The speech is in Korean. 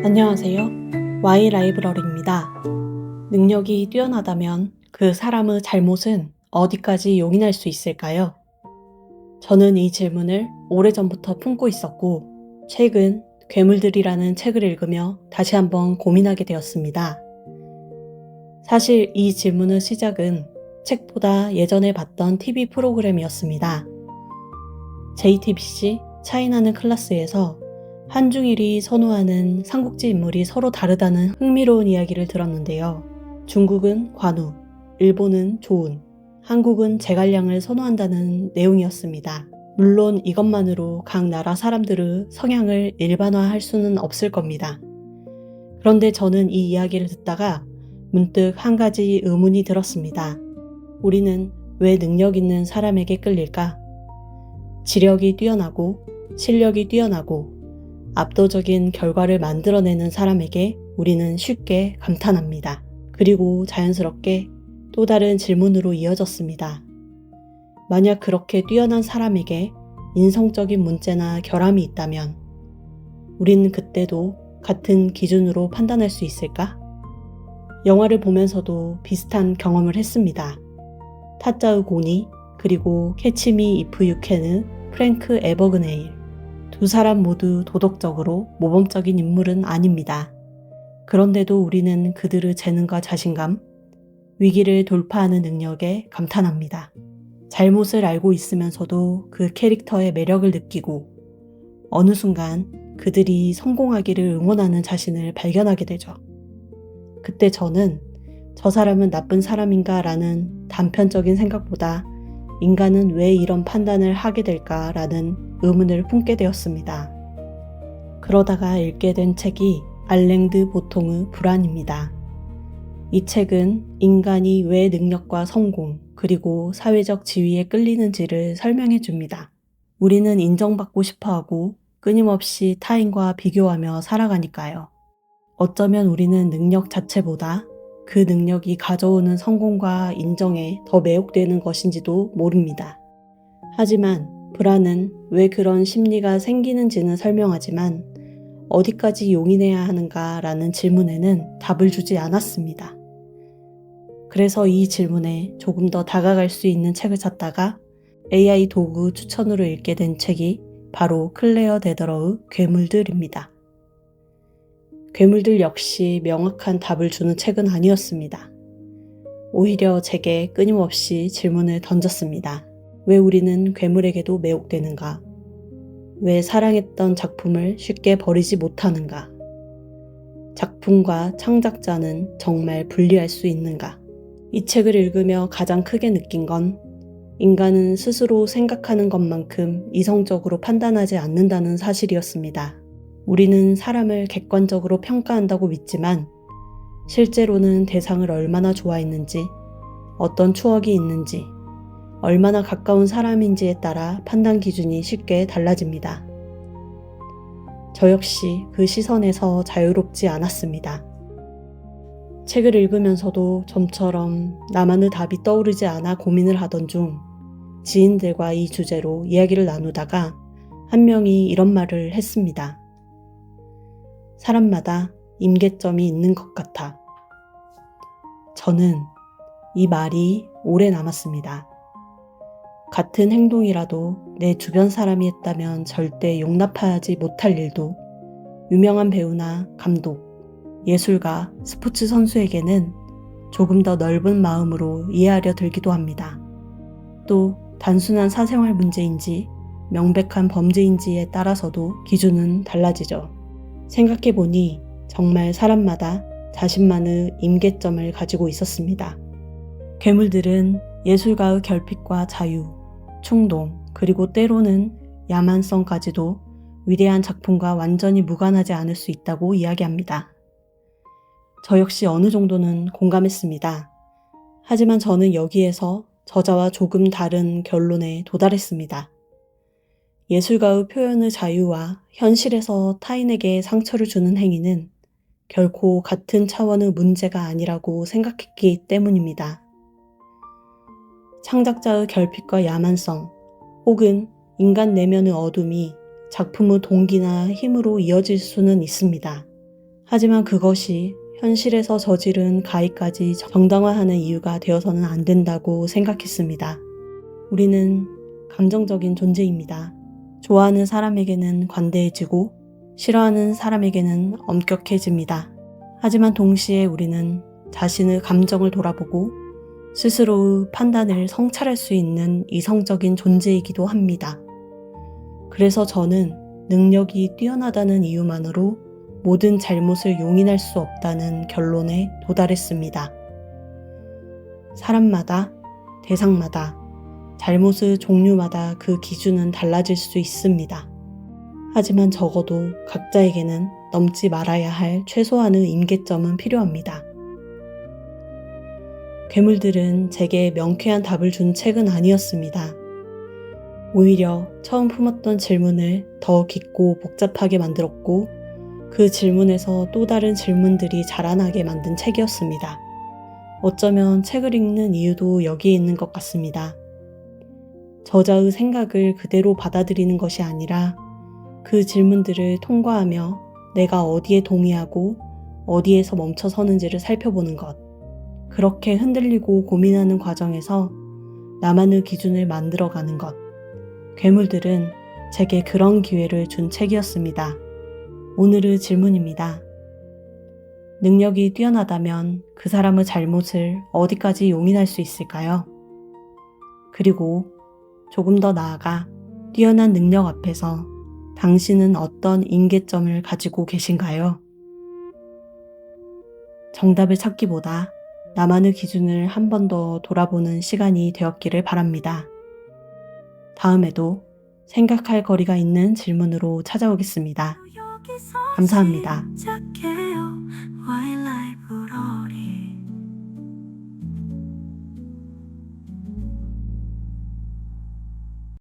안녕하세요. Y 라이브러리입니다. 능력이 뛰어나다면 그 사람의 잘못은 어디까지 용인할 수 있을까요? 저는 이 질문을 오래전부터 품고 있었고, 최근 괴물들이라는 책을 읽으며 다시 한번 고민하게 되었습니다. 사실 이 질문의 시작은 책보다 예전에 봤던 TV 프로그램이었습니다. JTBC 차이나는 클라스에서 한중일이 선호하는 삼국지 인물이 서로 다르다는 흥미로운 이야기를 들었는데요. 중국은 관우, 일본은 조운, 한국은 제갈량을 선호한다는 내용이었습니다. 물론 이것만으로 각 나라 사람들의 성향을 일반화할 수는 없을 겁니다. 그런데 저는 이 이야기를 듣다가 문득 한 가지 의문이 들었습니다. 우리는 왜 능력 있는 사람에게 끌릴까? 지력이 뛰어나고 실력이 뛰어나고 압도적인 결과를 만들어내는 사람에게 우리는 쉽게 감탄합니다. 그리고 자연스럽게 또 다른 질문으로 이어졌습니다. 만약 그렇게 뛰어난 사람에게 인성적인 문제나 결함이 있다면 우리는 그때도 같은 기준으로 판단할 수 있을까? 영화를 보면서도 비슷한 경험을 했습니다. 타짜의 고니 그리고 캐치미 이프 유캔의 프랭크 에버그네일. 두 사람 모두 도덕적으로 모범적인 인물은 아닙니다. 그런데도 우리는 그들의 재능과 자신감, 위기를 돌파하는 능력에 감탄합니다. 잘못을 알고 있으면서도 그 캐릭터의 매력을 느끼고 어느 순간 그들이 성공하기를 응원하는 자신을 발견하게 되죠. 그때 저는 저 사람은 나쁜 사람인가 라는 단편적인 생각보다 인간은 왜 이런 판단을 하게 될까 라는 의문을 품게 되었습니다. 그러다가 읽게 된 책이 알랭드 보통의 불안입니다. 이 책은 인간이 왜 능력과 성공 그리고 사회적 지위에 끌리는지를 설명해 줍니다. 우리는 인정받고 싶어하고 끊임없이 타인과 비교하며 살아가니까요. 어쩌면 우리는 능력 자체보다 그 능력이 가져오는 성공과 인정에 더 매혹되는 것인지도 모릅니다. 하지만 불안은 왜 그런 심리가 생기는지는 설명하지만 어디까지 용인해야 하는가라는 질문에는 답을 주지 않았습니다. 그래서 이 질문에 조금 더 다가갈 수 있는 책을 찾다가 AI 도구 추천으로 읽게 된 책이 바로 클레어 데더러의 괴물들입니다. 괴물들 역시 명확한 답을 주는 책은 아니었습니다. 오히려 제게 끊임없이 질문을 던졌습니다. 왜 우리는 괴물에게도 매혹되는가? 왜 사랑했던 작품을 쉽게 버리지 못하는가? 작품과 창작자는 정말 분리할 수 있는가? 이 책을 읽으며 가장 크게 느낀 건 인간은 스스로 생각하는 것만큼 이성적으로 판단하지 않는다는 사실이었습니다. 우리는 사람을 객관적으로 평가한다고 믿지만 실제로는 대상을 얼마나 좋아했는지, 어떤 추억이 있는지, 얼마나 가까운 사람인지에 따라 판단 기준이 쉽게 달라집니다. 저 역시 그 시선에서 자유롭지 않았습니다. 책을 읽으면서도 좀처럼 나만의 답이 떠오르지 않아 고민을 하던 중 지인들과 이 주제로 이야기를 나누다가 한 명이 이런 말을 했습니다. 사람마다 임계점이 있는 것 같아. 저는 이 말이 오래 남았습니다. 같은 행동이라도 내 주변 사람이 했다면 절대 용납하지 못할 일도 유명한 배우나 감독, 예술가, 스포츠 선수에게는 조금 더 넓은 마음으로 이해하려 들기도 합니다. 또 단순한 사생활 문제인지 명백한 범죄인지에 따라서도 기준은 달라지죠. 생각해보니 정말 사람마다 자신만의 임계점을 가지고 있었습니다. 괴물들은 예술가의 결핍과 자유, 충동, 그리고 때로는 야만성까지도 위대한 작품과 완전히 무관하지 않을 수 있다고 이야기합니다. 저 역시 어느 정도는 공감했습니다. 하지만 저는 여기에서 저자와 조금 다른 결론에 도달했습니다. 예술가의 표현의 자유와 현실에서 타인에게 상처를 주는 행위는 결코 같은 차원의 문제가 아니라고 생각했기 때문입니다. 창작자의 결핍과 야만성, 혹은 인간 내면의 어둠이 작품의 동기나 힘으로 이어질 수는 있습니다. 하지만 그것이 현실에서 저지른 가해까지 정당화하는 이유가 되어서는 안 된다고 생각했습니다. 우리는 감정적인 존재입니다. 좋아하는 사람에게는 관대해지고 싫어하는 사람에게는 엄격해집니다. 하지만 동시에 우리는 자신의 감정을 돌아보고 스스로의 판단을 성찰할 수 있는 이성적인 존재이기도 합니다. 그래서 저는 능력이 뛰어나다는 이유만으로 모든 잘못을 용인할 수 없다는 결론에 도달했습니다. 사람마다, 대상마다, 잘못의 종류마다 그 기준은 달라질 수 있습니다. 하지만 적어도 각자에게는 넘지 말아야 할 최소한의 임계점은 필요합니다. 괴물들은 제게 명쾌한 답을 준 책은 아니었습니다. 오히려 처음 품었던 질문을 더 깊고 복잡하게 만들었고 그 질문에서 또 다른 질문들이 자라나게 만든 책이었습니다. 어쩌면 책을 읽는 이유도 여기에 있는 것 같습니다. 저자의 생각을 그대로 받아들이는 것이 아니라 그 질문들을 통과하며 내가 어디에 동의하고 어디에서 멈춰서는지를 살펴보는 것. 그렇게 흔들리고 고민하는 과정에서 나만의 기준을 만들어가는 것. 괴물들은 제게 그런 기회를 준 책이었습니다. 오늘의 질문입니다. 능력이 뛰어나다면 그 사람의 잘못을 어디까지 용인할 수 있을까요? 그리고 조금 더 나아가 뛰어난 능력 앞에서 당신은 어떤 임계점을 가지고 계신가요? 정답을 찾기보다 나만의 기준을 한 번 더 돌아보는 시간이 되었기를 바랍니다. 다음에도 생각할 거리가 있는 질문으로 찾아오겠습니다. 감사합니다.